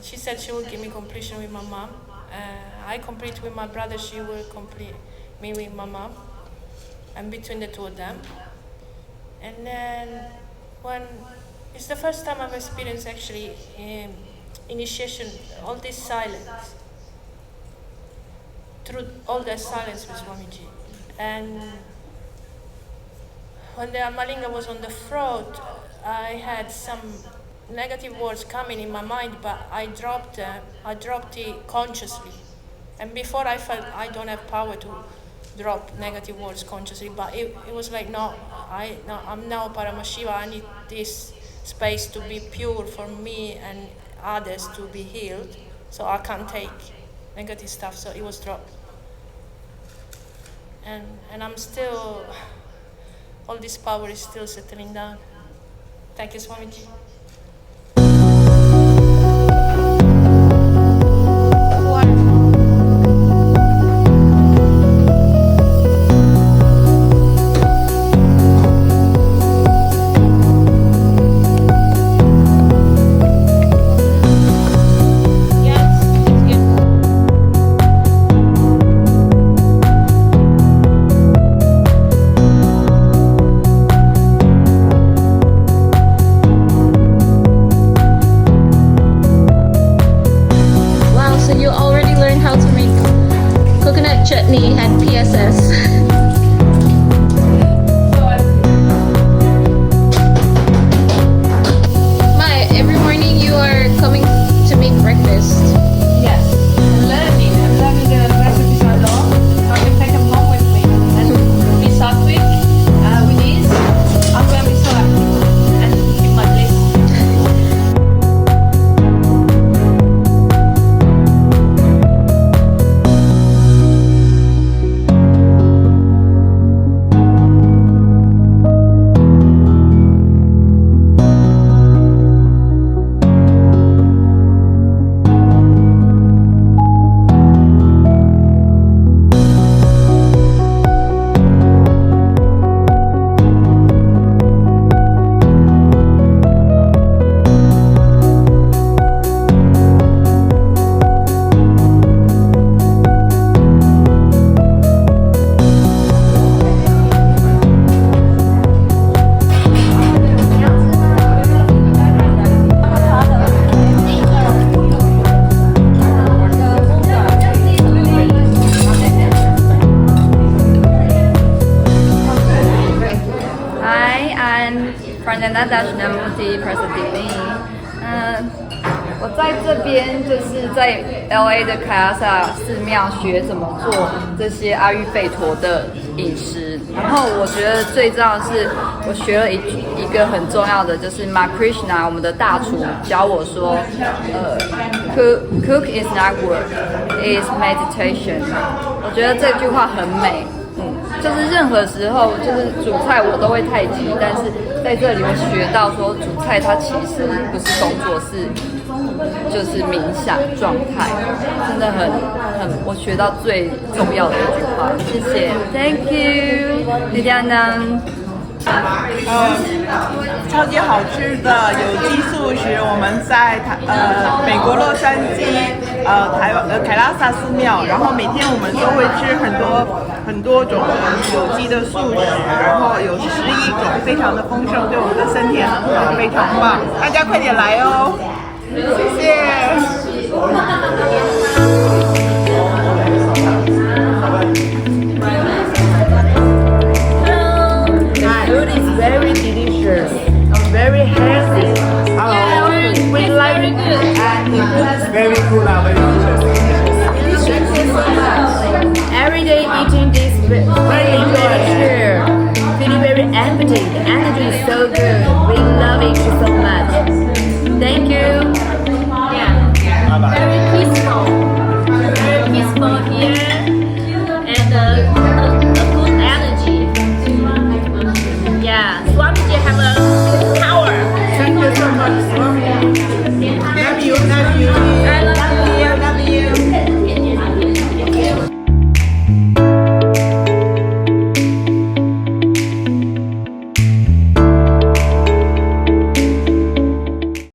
she said she will give me completion with my mom. I complete with my brother, she will complete me with my mom, and between the two of them. And then when it's the first time I've experienced actually initiation, all this silence, through all that silence with Swamiji. And when the Amalinga was on the throat, I had some negative words coming in my mind, but I dropped it consciously. And before I felt I don't have power to drop negative words consciously, but it was like, no, I'm now Paramashiva, I need this space to be pure for me and others to be healed, so I can't take negative stuff, so it was dropped. And I'm still, all this power is still settling down. Thank you, Swamiji. Chutney and PSS. Maya, every morning you are coming to make breakfast. Yes, I'm learning the recipes I love. So I can take them home with me. And be sattvic with these. I'm going to be so happy and keep my bliss. Pranjana Dashnamurti Prasadini。我在这边就是在 LA 的凯拉萨寺庙学怎么做这些阿育吠陀的饮食，然后我觉得最重要的是我学了一个很重要的，就是 Ma Krishna 我们的大厨教我说cook is not work, is meditation。我觉得这句话很美。就是任何时候，就是煮菜我都会太极，但是在这里我学到说煮菜它其实不是工作，就是冥想状态，真的很我学到最重要的一句话，谢谢 ，Thank you， 李亮呢？超级好吃的有机素食，我们在美国洛杉矶凯拉萨寺庙，然后每天我们都会吃很多种有机的素食，然后有11种，非常的丰盛，对我们的身体很好，非常棒，大家快点来哦，谢谢。Food is very delicious, very healthy. We like it, and it's very cool, very delicious. Thank you so much. Every day eating this